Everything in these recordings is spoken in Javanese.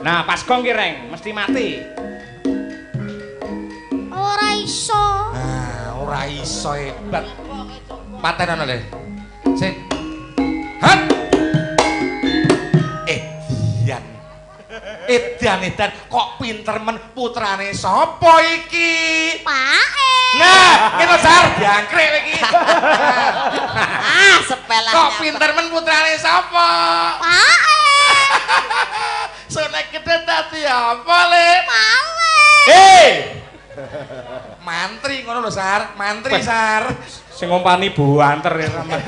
Nah, pas gong ki Reng, mesti mati. Ora iso. Nah, ora iso hebat. Patenono le. Sing. Hat. Edian. Edan kok pinter men putrane sapa iki? Pae. Nah, kena sar jangkrik iki. Sepelahnya. Kok pinter men putrane sapa? Pae. Sonek gede dadi apa le? Male. Mantri ngono lho Sar, mantri Sar. Sing ngompani buanter ya sama.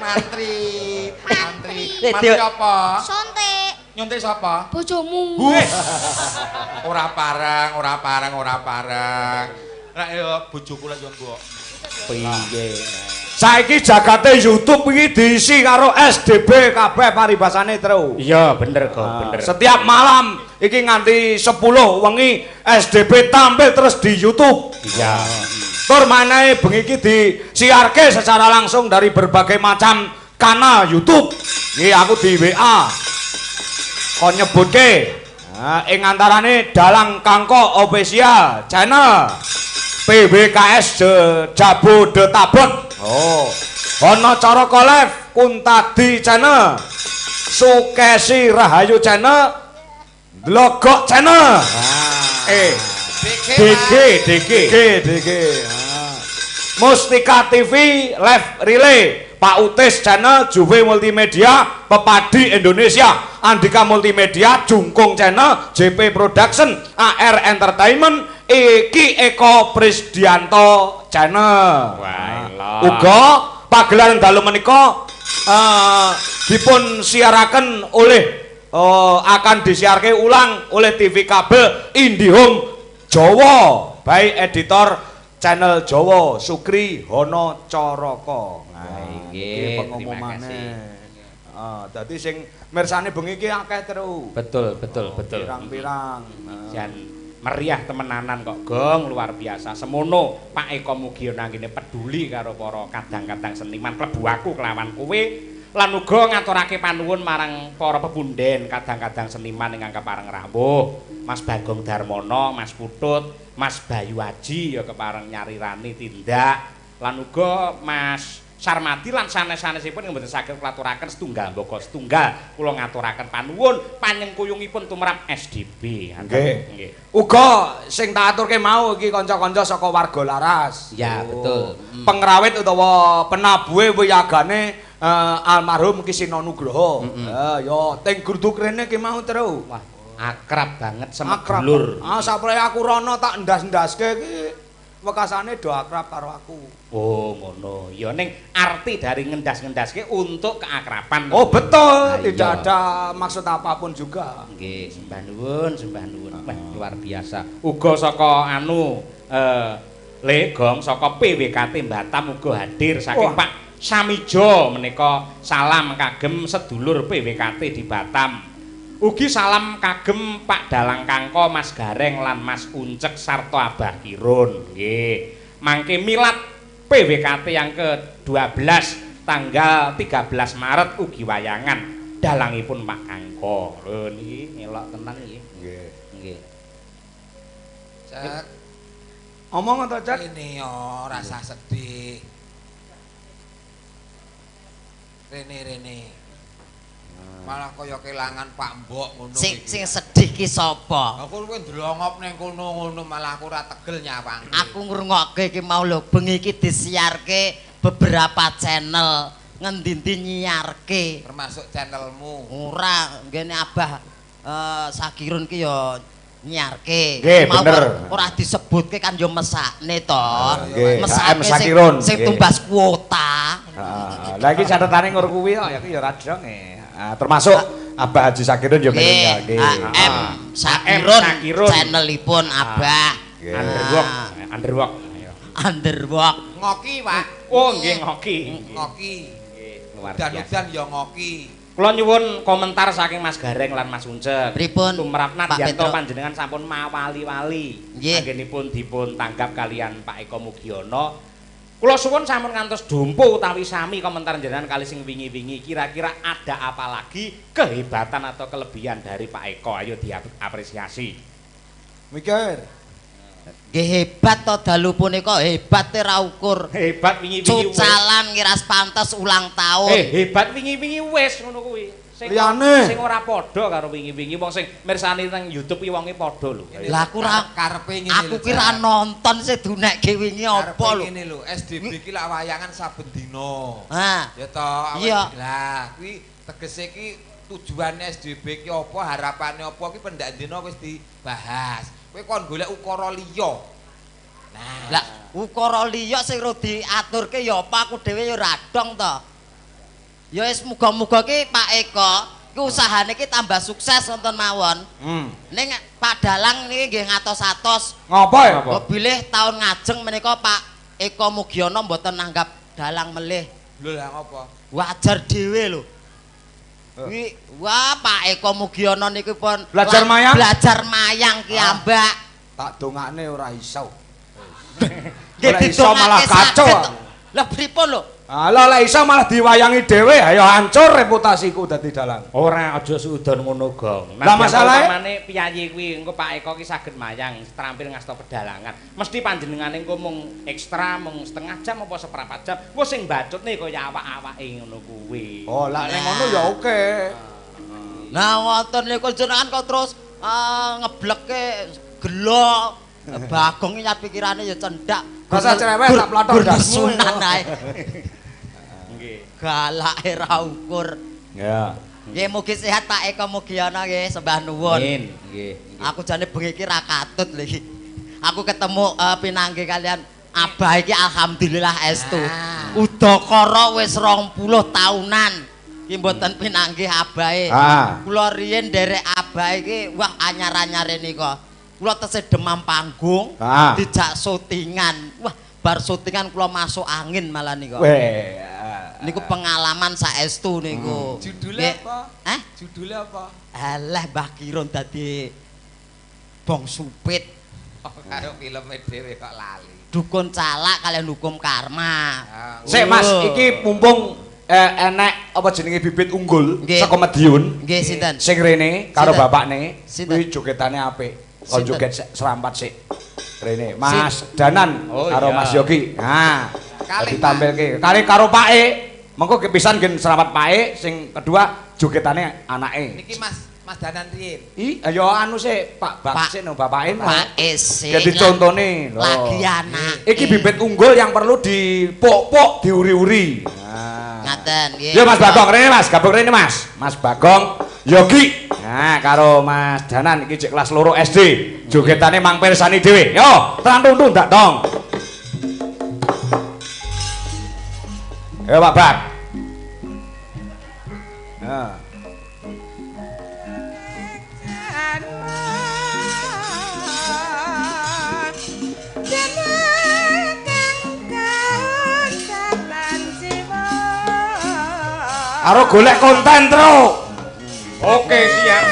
Mantri. Mantri. Mantri apa? Sontek. Nyontek sapa? Bojomu. Ora parang. Nek yo bojoku lek yo mbok. Piye? Saiki jagate YouTube iki diisi karo SDB kabeh paribasane tru. Iya, bener kok, bener. Setiap malam iki nganti 10 wengi SDB tampil terus di YouTube. Iya. Tur manahe bengi iki disiarke secara langsung dari berbagai macam kanal YouTube. Iki aku di WA. Kon nyebutke. Nah, ing antarane Dalang Kangko Official Channel. PBKS Jabodetabek. Oh. Ana Caraka Live Kuntadi Channel. Sukesi Rahayu Channel. Logok Channel. DG. Mustika TV Live Relay. Pak Utis Channel, Juve Multimedia, Pepadi Indonesia, Andika Multimedia, Jungkung Channel, JP Production, AR Entertainment, Iki Eko Prisdianto Channel. Uga pagelaran dalu menika dipun siaraken oleh akan disiarke ulang oleh TV kabel Indihome Jawa by editor channel Jawa Sukri Hono Caraka. Nggih, pengumumane. Dadi sing mirsani bengi iki akeh terus. Betul. Pirang-pirang. Jan meriah temenanan kok, Gong, luar biasa. Semono Pak Eko Mugio nanggine peduli karo para kadang-kadang seniman klebu aku kelawan kowe lan uga ngaturake panuwun marang para pepunden kadang-kadang seniman ingkang kepareng rawuh. Mas Bagong Darmono, Mas Putut, Mas Bayu Aji ya kepareng nyarirani tindak lan uga Mas Sarmadi lan sanes-sanesipun yang mboten saged klaturaken setunggal mbaka setunggal kula ngaturaken panuwun panyengkuyungipun tumrap SDB. Nggih. Uga sing tak aturke mau iki kanca-kanca saka warga Laras. Ya, betul. Pengrawit utawa penabuhe wiyagane almarhum Kisina Nugroho. Ya teng Gurduk rene ki mau terus. Wah, akrab banget semedulur. Sapre aku rono tak ndas-ndaske iki wekasane do akrab karo aku. Oh, ngono. Ya ning arti dari ngendas-ngendaske untuk keakraban. Oh, betul. Tidak ada maksud apapun juga. Nggih, sembah nuwun. Wah, luar biasa. Uga saka Le Gong saka PWKT Batam uga hadir saking Pak Samijo menika salam kagem sedulur PWKT di Batam. Ugi salam kagem Pak Dalang Kangko, Mas Gareng lan Mas Uncek sarta Abah Kirun. Nggih. Mangke milad PWKT yang ke-12 tanggal 13 Maret ugi wayangan dalangipun Pak Kangko. Lho niki ngelok tenan iki. Nggih. Cek. Omong to, Cek? Ini yo rasa sedih. Rene. Malah kaya kelangan Pak Mbok ngono iki. Sing sedih ki sapa? Aku kowe ndlongop ning kono-ngono malah aku ora tegel nyawang. Aku ngrungokke iki mau lho bengi iki disiarke beberapa channel ngendi-endi nyiarke. Termasuk channelmu. Ora, ngene Abah Sakirun ki ya nyiarke. Nggih, bener. Ora disebutke kan yo mesakne to. Nggih, Mesake Sakirun. sing tumbas kuota. Lah iki catetane ngono kuwi kok ya ra dong termasuk Abah Haji Sakirun ya nggih. AM Sakirun channelipun Abah. Underwork. Underwork. Ngoki, Pak. Oh, nggih ngoki. Ngoki. Nggih, luar Dan-dan biasa. ya ngoki. Kula nyuwun komentar saking Mas Gareng lan Mas Uncek. Pripun? Tumrap Pak Nadyanto Petro? panjenengan sampun mawali-wali. Nggih. Anggenipun dipun tanggap kalian Pak Eko Mugiono Kula suwun sampun ngantos dumpo utawi sami komentar jenengan kali sing wingi-wingi. Kira-kira ada apa lagi kehebatan atau kelebihan dari Pak Eko? Ayo diapresiasi. Mikir. Nggih hebat to dalu punika, hebat ra ukur. Hebat wingi-wingi. Cucalan ngiras pantes ulang tahun. Hebat wingi-wingi wis ngono kuwi. Liyane Sing ora padha karo wingi-wingi wong sing mirsani nang YouTube iki wonge padha lho. Lah aku ra karepe ngene aku ki ra nonton sedunekke wingi apa lho. Ngene lho, SDB ki lak wayangan saben dina. Ha. Ya to, Iya. lah kuwi tegese ki tujuane SDB ki apa, harapane apa ki pendak dina wis dibahas. Kowe kon golek ukara liya. Nah, Lah ukara liya sing ro diaturke ya apa aku dhewe ya ora dong to. Ya wis muga-muga ki Pak Eko ki usahane ki tambah sukses wonten mawon. Ning Pak Dalang niki nggih ngatos-atos. Ngapa ya? Bilih tahun ngajeng menika Pak Eko Mugiono mboten nanggap Dalang melih. lho lah apa? Wajar dhewe lho. Kuwi wah Pak Eko Mugiono niku pun Belajar mayang? Belajar mayang ki ambak. Tak dongakne ora iso. Nggih Ora iso malah kacau. Lah pripun lho? Lah lek iso malah diwayangi dhewe, ayo hancur reputasiku dadi dalang. Ora aja suudon ngono, Gong. Lah masalahe pamane piyayi kuwi engko Pak Eko ki saged mayang terampil ngasta pedalangan. Mesti panjenengane engko mung ekstra mung setengah jam apa seprapat jam. Engko sing bacutne kaya awak-awake ngono kuwi. Oh, lah nek ngono ya oke. Nah wonten niku jenengan kok terus ngeblekke gelo. Bagong nyat pikirane ya cendak. Rasa cerewet tak plothok dasmu. Sunan ae. Nggih. Galake ra ukur. Ya. Nggih mugi sehat Pak Eko Mugiono nggih sembah nuwun. Nggih. Aku jane bengi iki ra katut lho iki. Aku ketemu pinanggih kalian Abah iki alhamdulillah estu. Udakara wis 20 tahunan. Iki mboten pinanggih abahe. Kula riyen nderek Abah iki wah anyar-anyare nika. Kula tesih demam panggung, dijak syutingan. Wah, bar syutingan kula masuk angin malah nika. Niku pengalaman saestu niku. Judule apa? Judule apa? Alah Mbah Kiron dadi Bong Supit. Oh, karo filme dhewe kok lali. Dukun calak kalian hukum karma. Sik Mas, iki mumpung enek apa jenenge bibit unggul Nggih. saka Madiun. Nggih sinten? Sing rene karo Sinten? bapakne Sinten? kuwi jogetane apik. Kon Sinten? joget serampat sik. Rene Mas Danan Oh, karo iya. Mas Yogi. Nah, Kali, ditampilke. Kali karo Pake. Mengko kepisan gen serampat Pake, sing kedua jogetane anake. Niki Mas Danan riyen. Ya anu sik Pak Baksin no bapake. Pak Ese. Jadi contone lho. Lagi anak. Iki bibit unggul yang perlu dipok-pok, diuri-uri. Nah. Ngaten nggih. Yo Mas Bagong rene Mas, gabung rene Mas. Mas Bagong, Yogi. Nah, karo Mas Danan iki cek kelas loro SD. Jogetane mang pirsani dhewe. Yo, tenan tuntun ndak dong. Yo Pak Bak. Nah. Karo golek konten terus. Oke, siap.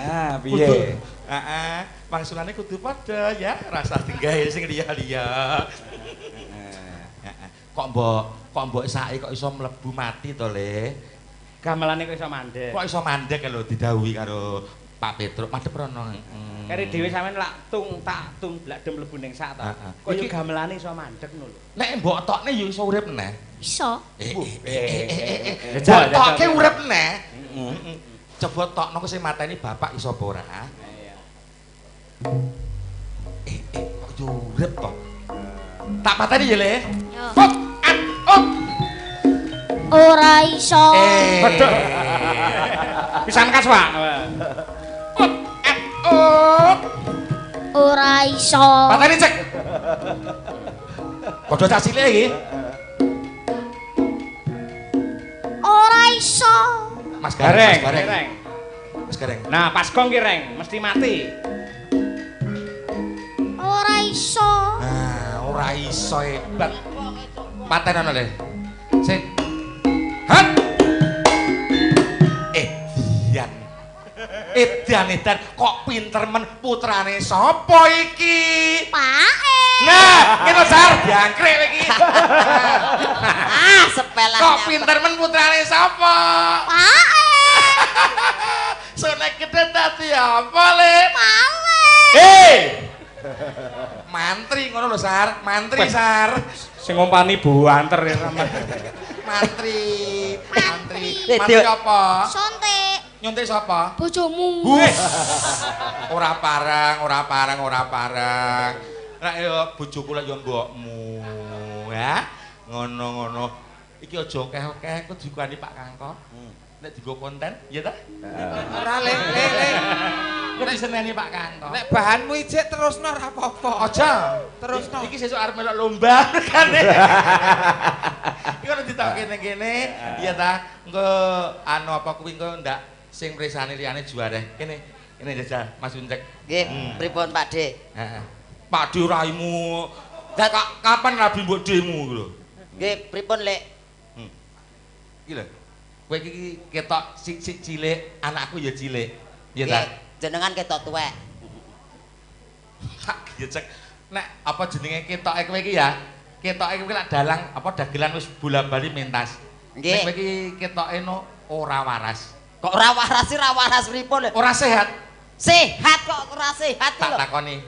Ah, piye? Heeh, mangsulane kudu padha ya, rasa tinggae sing liya-liya. Kok mbok sake kok iso mlebu mati to, Le? Gamelane kok iso mandek. Kok iso mandek lho didhawuhi karo Pak Petruk madhep rono. Kare dhewe sampean lak tak tung bladem mlebu ning sak ta. Kok yo gamelane iso mandek ngono lho. Nek mbok tokne yo iso urip meneh. Iso. Mbok tokke urip meneh. Coba tokno ku sing mateni bapak iso apa ora? Kok yo urip to? Tak pateni ya, Le. Yo. Up. Ora iso. Pisan kas, Pak. Ora iso. Pateni cek. Padha cah cilik iki. Ora iso. Mas Gareng. Gareng. Mas Gareng. Nah, pas gong ki reng, mesti mati. Ora iso. Nah, ora iso hebat. Patenono, Le. Sing. Hat. Edan kok pinter men putrane sapa iki? Pae. Nah, kene sar jangkrik iki. Sepelah. Kok pinter men putrane sapa? Pae. Sonek gede dadi apa, Le? Pae. Mantri ngono lho, Sar. Mantri, Sar. Sing ngompani buanter ya sampean. Mantri. Mantri. Mantri apa? Sontek. Nyontek sapa? Bojomu. Ora parang. Nek yo bojoku lek yo mbokmu, ya. Ngono. Iki aja akeh-akeh kok dikani Pak Kangkon. Nek digo konten, ya ta? Ora le. Nek diseneni Pak Kangkon. Nek bahanmu ijek terusno ora apa-apa. Aja. Terusno. Iki sesuk arep melok lomba kan. Iki ono ditokke ning kene, iya ta? Engko anu apa kuwi engko ndak sing mresani liyane juara. Kene jajal Mas Uncek. Nggih, pripun Pak De? Heeh. Pak De raimu. Kapan rabi mbok demu iki lho. Nggih, pripun, Lek? Iki lho. Kowe iki ketok sik cilik, anakku ya cilik. Iya ta? Jenengan ketok tuwek. Hak ya cek. Nek apa jenenge ketoke kowe iki ya? Ketoke kowe lak dalang apa dagelan wis bola-bali mentas. Nggih. Nek kowe iki ketoke no ora waras. Kok ora waras sih, ora waras pripun? Ora sehat. Sehat kok ora sehat Tak lho. takoni.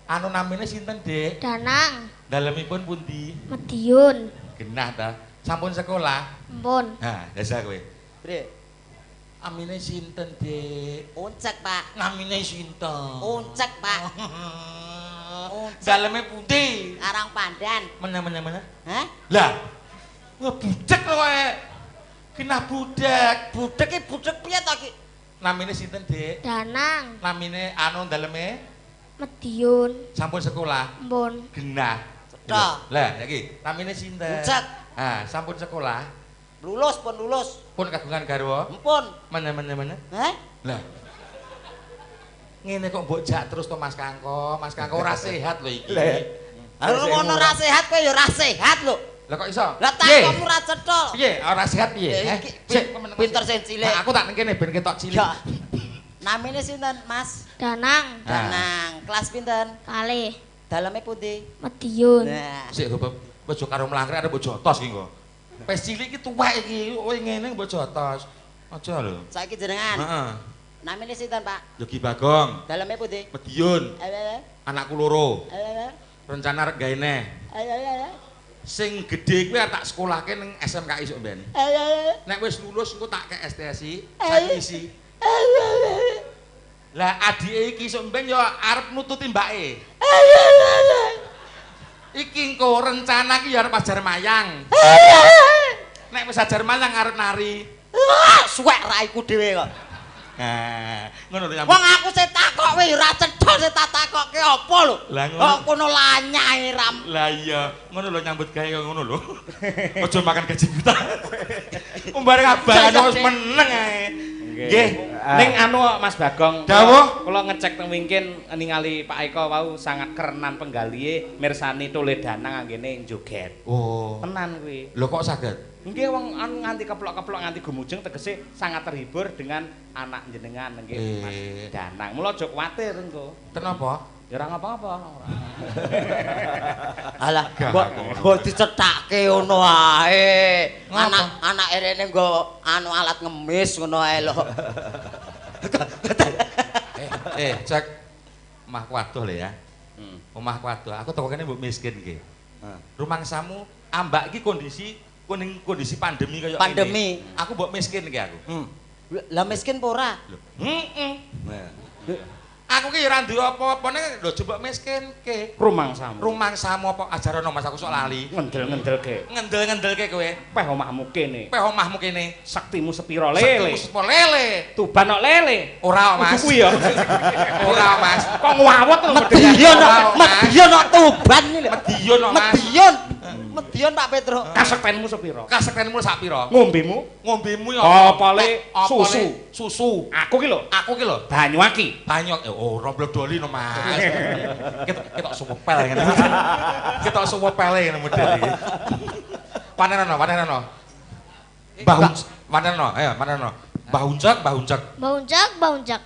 Anu namine sinten, Dik? Danang. Dalemipun pundi? Mediun. Genah ta. Sampun sekolah. Mpun. Nah, dasa kowe. Bre, Amine sinten, Dik? uncek, Pak. Namine sinten? Uncek, Pak. Daleme pundi? Arang Pandan. Mana? Hah? Lah. Wah, budek lho kowe. Genah budek. Budek iki budek piye to iki? Namine sinten, Dik? Danang. Namine anu daleme Mediun. sampun sekolah. Mpun. Genah. Cetha. Lah, iki namine sinten? Ucek. Ah, sampun sekolah. Lulus pun lulus. Pun kagungan garwa. Mpun. Mana? Hah? Lah. Ngene kok mbok jak terus to Mas Kangko. Mas Kangko ora sehat lho iki. Harus ngono ra sehat kowe ya ora sehat lho. Lah kok iso? Lah takokmu ra cetha. Piye? Ora sehat piye? Iki Sik, pinter sing cilik. Nah, aku tak ning kene ben ketok cilik. Ya. Namine sinten, Mas? Danang. Danang. Kelas pinten? Kalih. Daleme pundi? Mediun. Nah. Sik bojo karo mlangkrik arep mbok jotos iki kok. Wis cilik iki tuwek iki, kowe ngene mbok jotos. Aja lho. Saiki jenengan. Heeh. Namine sinten, Pak? Yogi Bagong, Daleme pundi? Mediun, anakku loro. Rencana arep gawe neh. Sing gedhe kuwi tak sekolahke ning SMKI sok ben. Nek wis lulus engko tak kek STSI, saiki. Lah adike iki sok ben yo arep nututi mbake. Iki engko rencana iki yo arep ajar mayang. Nek wis ajar mayang arep nari. Suwek raiku dhewe kok. Nah, ngono lho nyambut. Wong aku sing takok kowe ya ora cetha sing tak takokke apa lho. Lah ngono. Kok kono lanyae ram. Lah iya, ngono lho nyambut gawe kaya ngono lho. Aja makan gaji buta. Umbare kabahan wis meneng ae. Nggih. Ning anu Mas Bagong, Dawuh. kula ngecek teng wingkin ningali Pak Eko wau sangat kerenan penggalihe mirsani Toledana anggene joget. Oh. Tenan kuwi. Lho kok saged? Nggih wong nganti keplok-keplok nganti gumujeng tegese sangat terhibur dengan anak jenengan nggih Mas Danang. Mula aja kuwatir engko. Kenapa? Ya ora ngapa-ngapa. Alah, mbok dicethake ngono ae. Anak rene nggo anu alat ngemis ngono ae lho. Cek omahku waduh lho ya. Omahku waduh. Aku teko kene mbok miskin nggih. Rumangsamu ambak iki kondisi pandemi kaya Pandemi. ini. Aku mbok miskin iki aku. Lah miskin apa ora? Heeh. Aku ki ora duwe apa-apa nek lho coba miskin ke. Rumangsamu apa ajaran Mas aku sok lali. Ngendel-ngendelke. Ngendel-ngendelke kowe. Peh omahmu kene. Peh omahmu kene. Saktimu sepiro lele. Saktimu sepiro lele. Tuban kok lele. Ora Mas. Kuwi ya. Ora Mas. Kok ngawut lho Medion kok Tuban iki lho. Medion kok Mas. Medion Pak Petro. Kasektenmu sepiro? Kasektenmu sak piro? Ngombemu? Ngombemu ya Opale susu. Susu. Aku ki lho. Aku ki lho. Banyuaki. Ora blodoli no Mas. Ketok suwepel ngene. Ketok suwepele ngene model iki. Panenono. Panenono, ayo panenono. Bahuncak. Baunjak.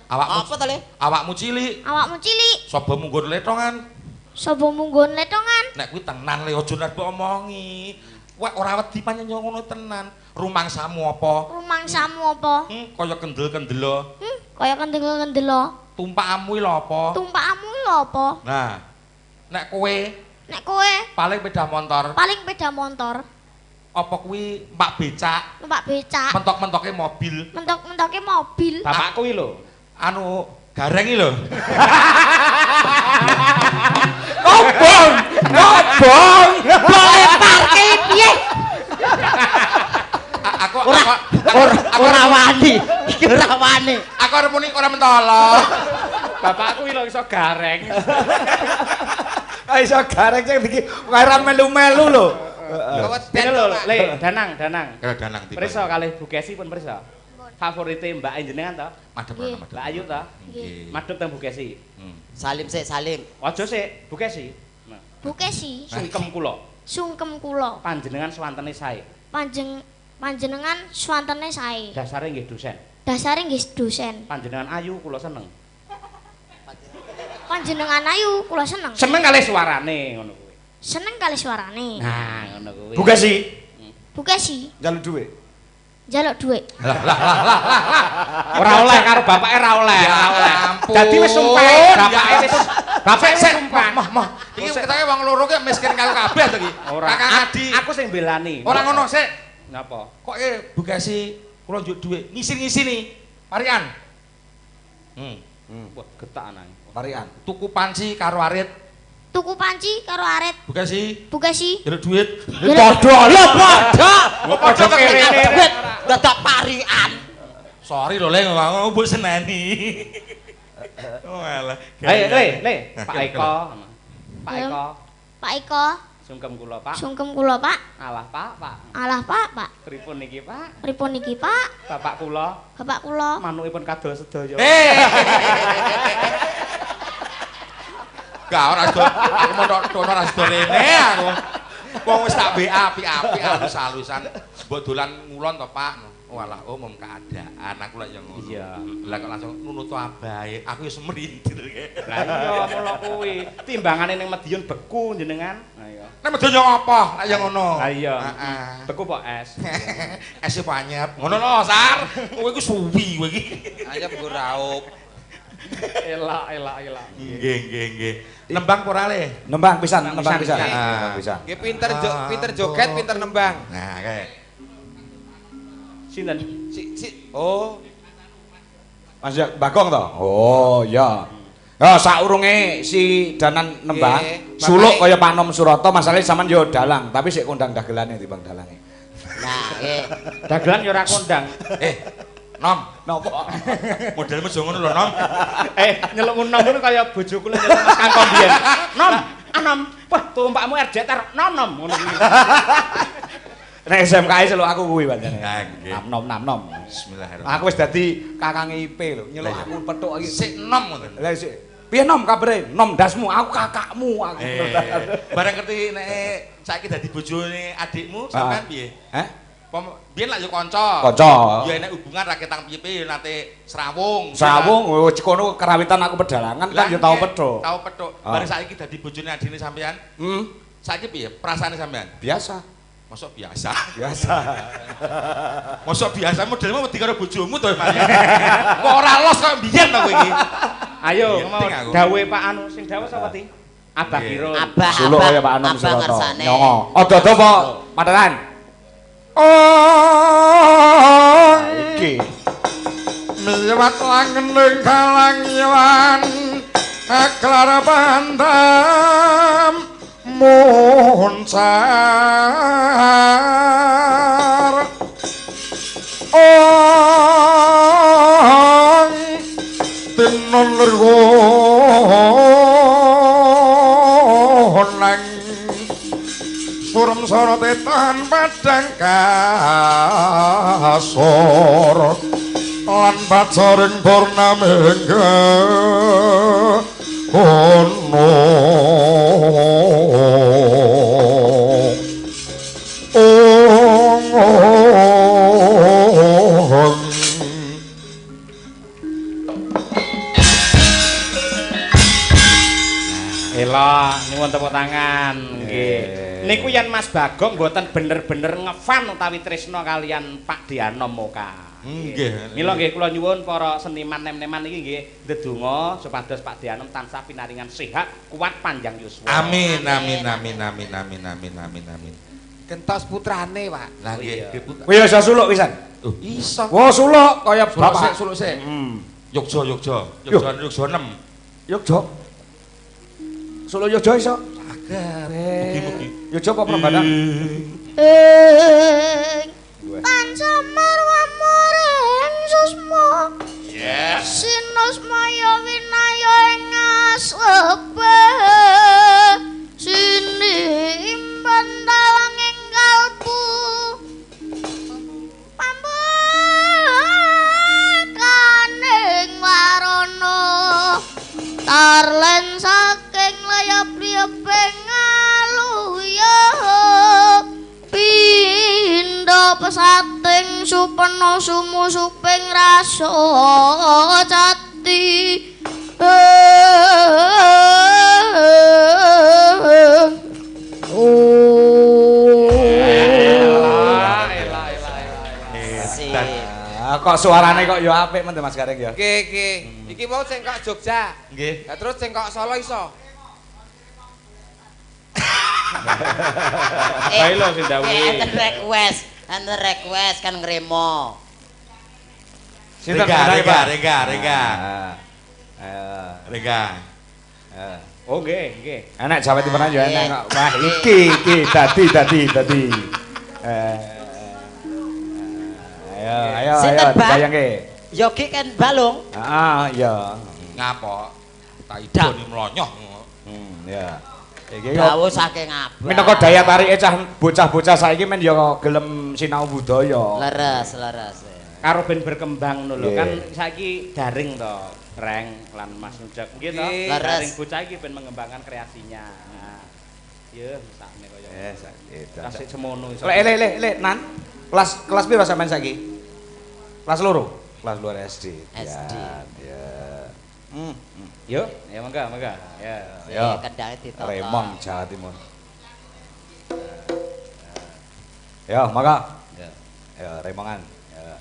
Apa to, Le? Awakmu cilik. Awakmu cilik. Sapa munggon letongan. Sapa munggon letongan? Nek kuwi tenan le aja nek omongi. Wek ora wedi pancen ngono tenan. Rumangsamu apa? Rumangsamu apa? Kaya kendel-kendelo. Kaya kendel-kendelo. Tumpakmu lho apa? Tumpakmu lho apa? Nah. Nek kowe paling sepeda motor. Apa kuwi Pak Becak? Numpak becak. Mentok-mentoke mobil. Mentok-mentoke mobil. Bapakku kuwi lho. Anu gareng iki lho. Ngobong. Boleh parke piye? Aku Ora wani. Iki ora wani. Aku arep muni ora mentolo. Bapakku kuwi lho iso gareng. Iso gareng sing iki ora melu-melu lho. Dene lho, Le, Danang. Danang tiba. Prisa kalih Bu Kesi pun prisa. Favorite Mbak jenengan to? Madhep. Mbak Ayu to? Nggih. Madhep teng Bu Kesi. Salim. Aja sik, Bu Kesi. Bu Kesi. Sungkem kula. Sungkem kula. Panjenengan swantene sae. Panjenengan swantene sae. Dasare nggih dosen. Dasare nggih dosen. Panjenengan ayu kula seneng. Panjenengan ayu kula seneng. Seneng kalih suarane ngono kuwi. Seneng kali suarane. Nah, ngono kuwi. Bu Kesi. Bu Kesi. Njaluk dhuwit. Jaluk dhuwit. Ora oleh karo bapake ora oleh. Dadi wis sumpah bapake wis sumpah. Mah. Iki ketake wong loro ki miskin karo kabeh to iki. Kakang Adi. Aku sing belani. Ora ngono sik. Napa? Kok Bu Kesi kula njuk dhuwit ngisi-ngisini. Parian. Wah, getak anang. Parian. Tuku panci karo arit. Tuku panci karo arit. Bu Kesi. Bu Kesi. Njaluk dhuwit. Padha kene. Dadak parian. Sorry lho Le, mbok seneni. Oh alah. Ayo, Le, Pak Eko. Pak Eko. Sungkem kula, Pak. Sungkem kula, Pak. Alah, Pak. Alah, Pak. Pripun niki, Pak? Pripun niki, Pak? Bapak kula. Bapak kula. Manukipun kadol sedaya. Gak ora do. Aku mau ora do rene aku. Wong wis tak BA apik-apik halus-halusan. Mbok dolan ngulon to, Pak. Walah umum keadaan aku lak yo ngono. Iya. Lah kok langsung nunut abahe. Aku wis merintil. Lah iya mula kuwi. Timbangane ning Madiun beku jenengan. Ha iya. Nek Madiun yo apa? Lak yo ngono. Ha iya. Heeh. Beku apa es? Es panyep. Ngono lho, Sar. Kowe iku suwi kowe iki. Ayam nggo raup. Elak. Nggih. Nembang ora Le? Nembang pisan. Nggih pinter joget, pinter nembang. Nah, kae. Sinten? Oh. Mas Bagong to? Oh, iya. Ya saurunge si Danan nembang, suluk kaya Panom Surata, masalahe sampean yo dalang, tapi sik kondang dagelane timbang dalange. Nah, nggih. Dagelan yo ora kondang. Nom, Napa? modelmu aja ngono lho, Nom. Nyelukmu nom kuwi kaya bojoku nyeluk Mas Kangkong biyen. Nom, anom. Wah, tumpakmu RJTR nonom ngono kuwi. Nek SMKI seluk aku kuwi pancen. Nggih. Nom. Bismillahirrahmanirrahim. Aku wis dadi kakange IP lho, nyeluk aku petuk iki. Sik nom ngoten. Lah sik. Piye nom kabare? Nom dasmu, aku kakakmu aku. Bareng ngerti nek saiki dadi bojone adikmu sampean piye? Hah? Biyen lak yo kanca. Kanca. Ya nek hubungan ra ketang piye-piye nate srawung. Srawung kono kerawitan aku pedalangan kan yo tau pedho. Tau pedho. Bareng saiki dadi bojone adine sampean. Saiki piye perasaane sampean? Biasa. Mosok biasa. Biasa. Mosok biasa modelmu wedi karo bojomu to, Pak. Kok ora los kok mbiyen to kowe iki. Ayo mau dawe Pak Anu sing dawe sapa ti? Abah Kiro. Suluk kaya Pak Anom Abah Suroto. ngersane. Nyongo. Odo-odo apa pateran? Iki. Miwat langening kalangyan aklar bantam moncar ong tinon lergonang suram sorotetan padang kasor lan pacaring purnamengga ono Elok, nyuwun tepuk tangan. Nggih. Niku yen Mas Bagong mboten bener-bener ngefan utawi tresna kalian Pak Dianom Moka. Nggih. Mila nggih kula nyuwun para seniman nem-neman iki nggih ndedonga supados Pak Dianom tansah pinaringan sehat, kuat panjang yuswa. Amin. Gentos putrane, Pak. Lah nggih, putra. Kowe iso suluk pisan. Iso. Wah, suluk kaya bapak. Suluk sik. Yogja 6. Yogja. Suluk Yogja iso. Mugi-mugi. Yogja apa Prambanan? Pancamar wamoreng susmo. Yes. Sinus maya winaya ing asebe. Sini imban dalang ing kalbu. Pambekaning warana. Tarlen saking layap-liyeping aluya. Pindha pesating supena sumusuping rasa jati. Kok suarane kok ya apik men Mas Gareng ya. Iki mau sing kok Jogja. Nggih. Lah terus sing kok Solo iso. Bae lho sing dawuhi. Enten request kan ngremo. Rega. Oh nggih. Enak Jawa Timur ya enak. Wah, iki dadi. Ayo bayangke. Yogi kan balung. Iya. Ngapa? Tak idoni mlonyoh. Ya. Iki Dawuh saking abah. minangka daya tarike cah bocah-bocah saiki men ya gelem sinau budaya. Leres. Karo ben berkembang ngono lho Nggih. kan saiki daring to, Reng lan Mas Nujak nggih to. Leres. Daring bocah iki ben mengembangkan kreasinya. Nah. Yeuh, sakne kaya. Kasih semono iso. Lek Nan. Kelas piro sampean saiki? Kelas loro. Kelas luar SD. SD. Ya. Yo, ya mangga. Ya. Ya. Kendake ditoto. Remong Jawa Timur. Ya, maka. Ya, Remongan. Ya.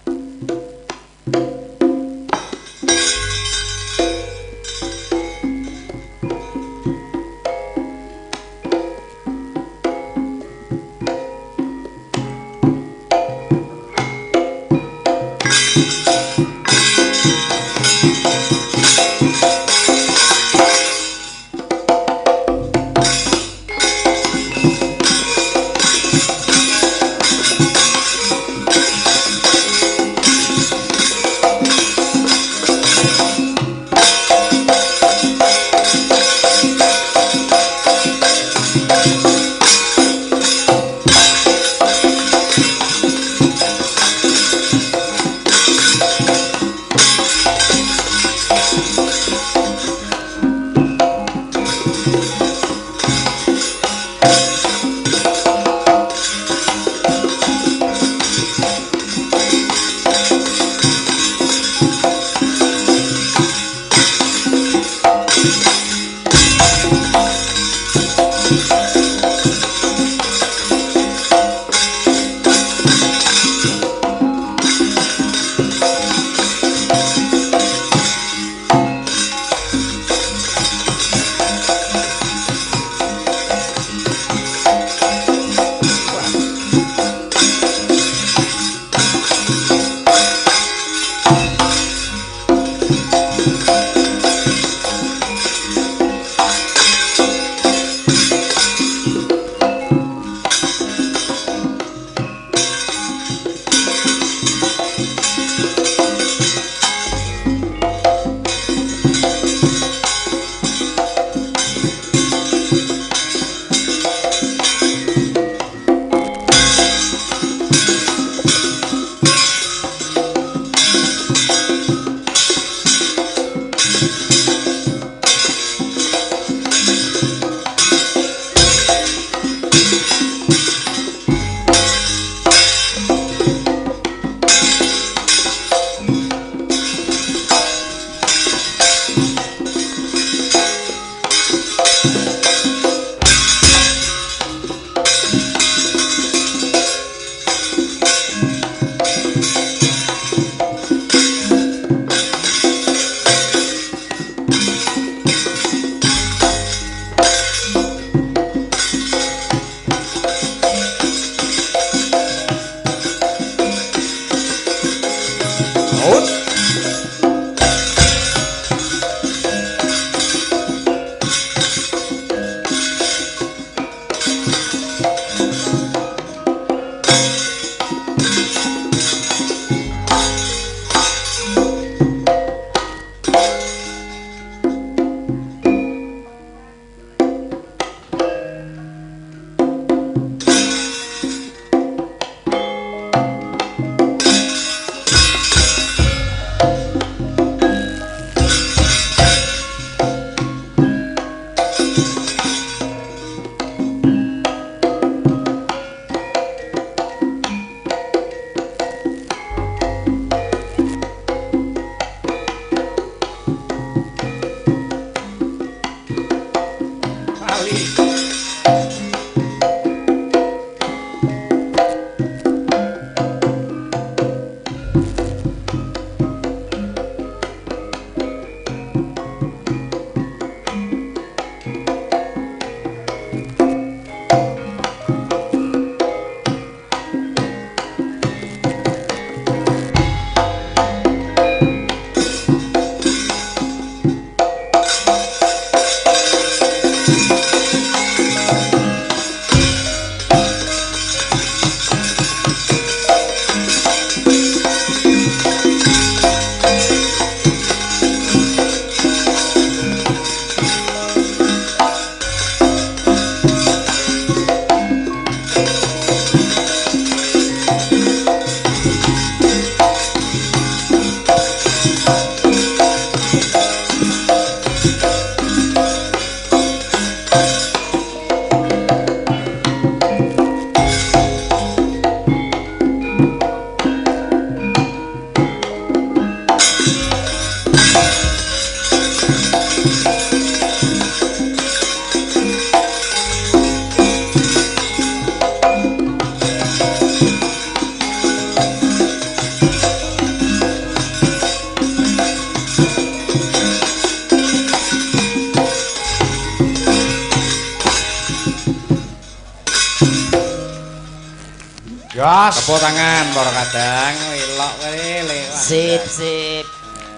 Yos. Tepuk tangan para kadang, wilok wele. Sip, sip.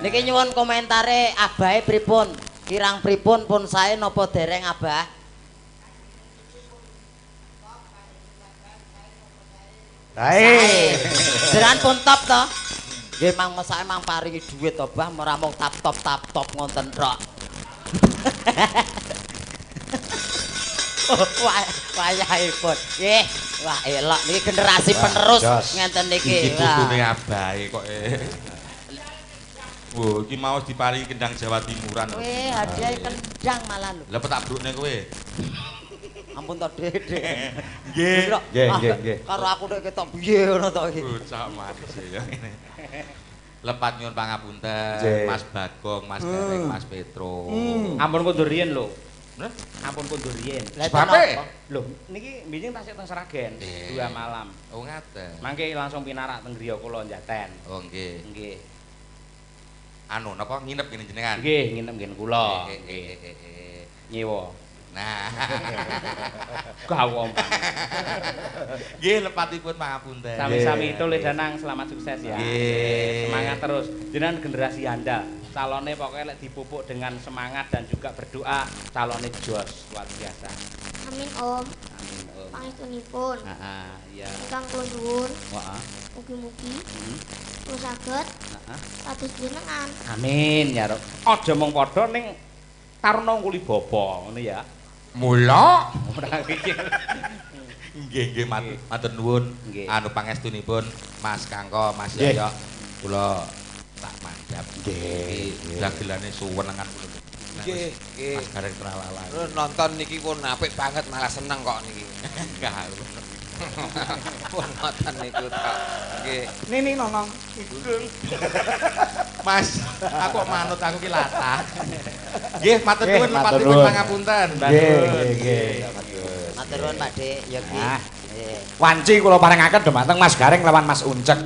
Niki nyuwun komentare abahe pripun? Kirang pripun pun sae napa dereng Abah? Sae. Jeran pun top to. Nggih mang mesake mang paringi dhuwit to, Bah, ora mung tap-top ngoten tok. Wayahipun. Nggih. Wah, elok niki generasi penerus ngenten niki. Iki putune abahe kok. Oh, iki mau diparingi kendang Jawa Timuran. Kowe hadiah kendang malah lho. Lah petak brukne kowe. Ampun to, Dede. Nggih. Nggih. Karo aku nek ketok piye ngono to iki. Bocah manis ya ngene. Lepat nyuwun pangapunten, Nggih. Mas Bagong, Mas Derek, Mas Petro. Ampun kondur riyen lho. Nah, Ampun kondur riyen. Lah, Sebabe? Lho, niki mbinjing tasik teng Seragen, Nggih. 2 malam. oh ngaten. Mangke langsung pinarak teng griya kula njaten. Oh nggih. Nggih. Anu napa nginep ngene jenengan? Nggih, nginep nggih kula. Eh. Nyewa. Nah. Gawom. Nggih lepatipun pangapunten. Sami-sami itu Le Danang, selamat sukses ya. Nggih. Semangat terus. Jenengan generasi handal. Calonnya pokoknya lek dipupuk dengan semangat dan juga berdoa, calonnya jos luar biasa. Amin Om. Amin. Om. Pangestunipun. Ya. Ingkang kula nyuwun Wah. mugi-mugi Hmm. kula saged Heeh. kados jenengan. Amin ya Rob. Aja mung padha ning taruna kuli bapa ngono ya. Mula Ora iki. Nggih matur nuwun. Nggih. Anu pangestunipun Mas Kangko, Mas Nggih. Yoyo. Kula tak mandhap. Nggih. Dagelane suwenengan kula. Nggih, nggih. Mas Gareng tralala. Terus nonton niki pun apik banget malah seneng kok niki. Enggak. Pun nonton niku tok. Nggih. Nini nonong. Mas, aku kok manut aku ki latah. Nggih, matur Nggih, nuwun matur lepatipun nuwun. pangapunten. Nggih. Matur nuwun Pak Dik, ya ki. Ah. Nggih. Wanci kula paringaken dhumateng Mas Gareng lawan Mas Uncek.